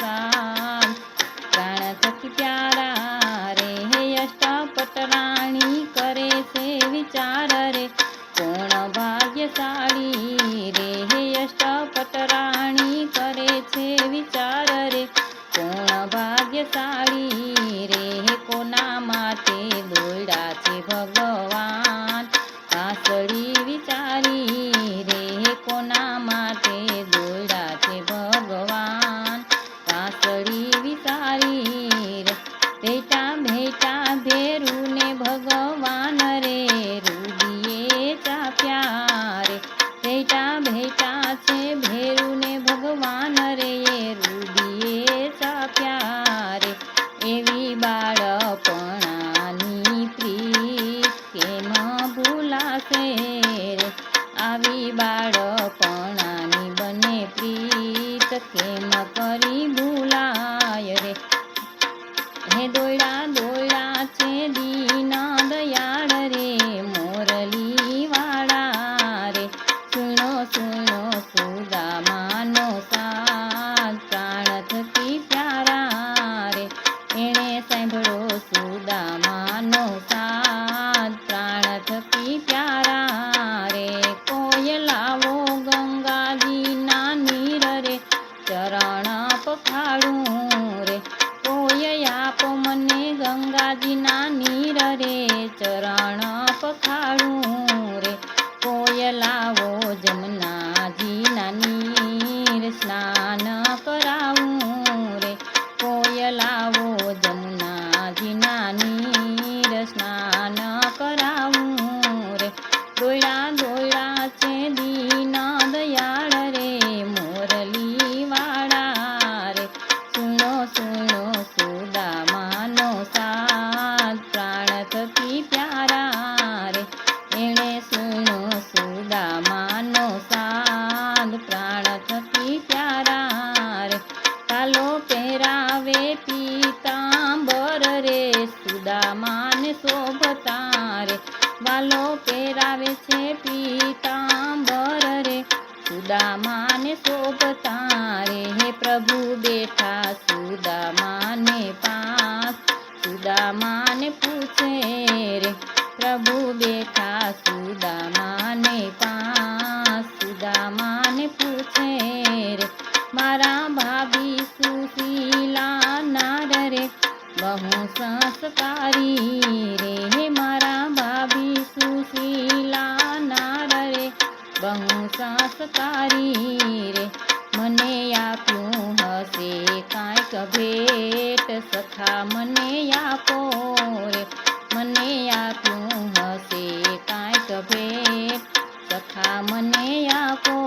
साथ प्राण थकी प्यारा रे हे अष्टपटराणी करे से विचार रे कोण भाग्यशाली रे हे अष्टपटराणी करे छे विचार रे कोण भाग्यशाली रे हे कोना माटे दोयडा छे भगवान कासड़ी विचारी रे हे कोना माटे दोयडा छे भगवान कासड़ी विचारी रे भेटा भेटा भेरू ने भगवान रे रुदिए चाप्या रे भेटा भेटा छे भेरू ने भगवान रे रुदिए चाप्या रे एवी बाळपणानी प्रीत केम भूलाशे रे आवी बाळपणानी बने प्रीत केम करी भूलाय रे हे दोयडा दोयडा छे दीन दयाळ रे मोरली वाळा रे सुनो सुनो सुदामानो साथ प्राण थकी प्यारा रे एणे सांभळो सुदामानो साथ प्राण थकी प्यारा रे कोयलावो गंगाजीना नीर रे चरण पखाड़ूं रे कोय आपो मने गंगाजीना नीर रे चरण पखाड़ूं रे कोय लावो जमुनाजीना नीर स्नान करावूं रे कोय लावो जमुनाजीना नीर स्नान करावूं रे दोयडा दोयडा छे दीन दयाळ रे मोरली वाळा रे सुनो सुनो सुदामानो साथ प्राण थकी प्यारा रे एणे सुनो सुदामानो साथ प्राण थकी प्यारा रे कालो पेरावे पीतांबर रे सुदामाने शोभता रे वालो पेरावे छे पीतांबर रे सुदामाने शोभता रे हे प्रभु बेठा सुदामाने पास सुदामाने पूछे रे प्रभु बेठा सुदामाने पास सुदामाने पूछे रे मारा भाभी सुशीला नार रे बहु संस्कारी रे हे मारा भाभी सुशीला नार रे बहु संस्कारी रे मने आप्यूं हसे कांईक भेट सखा मने आपो रे मने आप्यूं हसे कांईक भेट सखा मने आपो